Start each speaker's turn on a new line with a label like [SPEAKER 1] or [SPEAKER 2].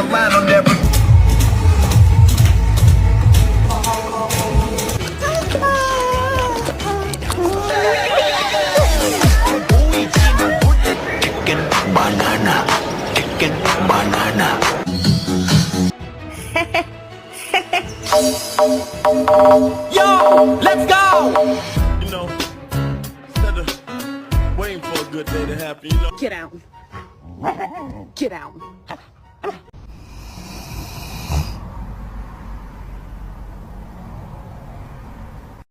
[SPEAKER 1] mind on every. Chicken banana. Chicken banana. Yo, let's go!
[SPEAKER 2] You know, instead of waiting for a good day to happen, you know.
[SPEAKER 3] Get out. Get out.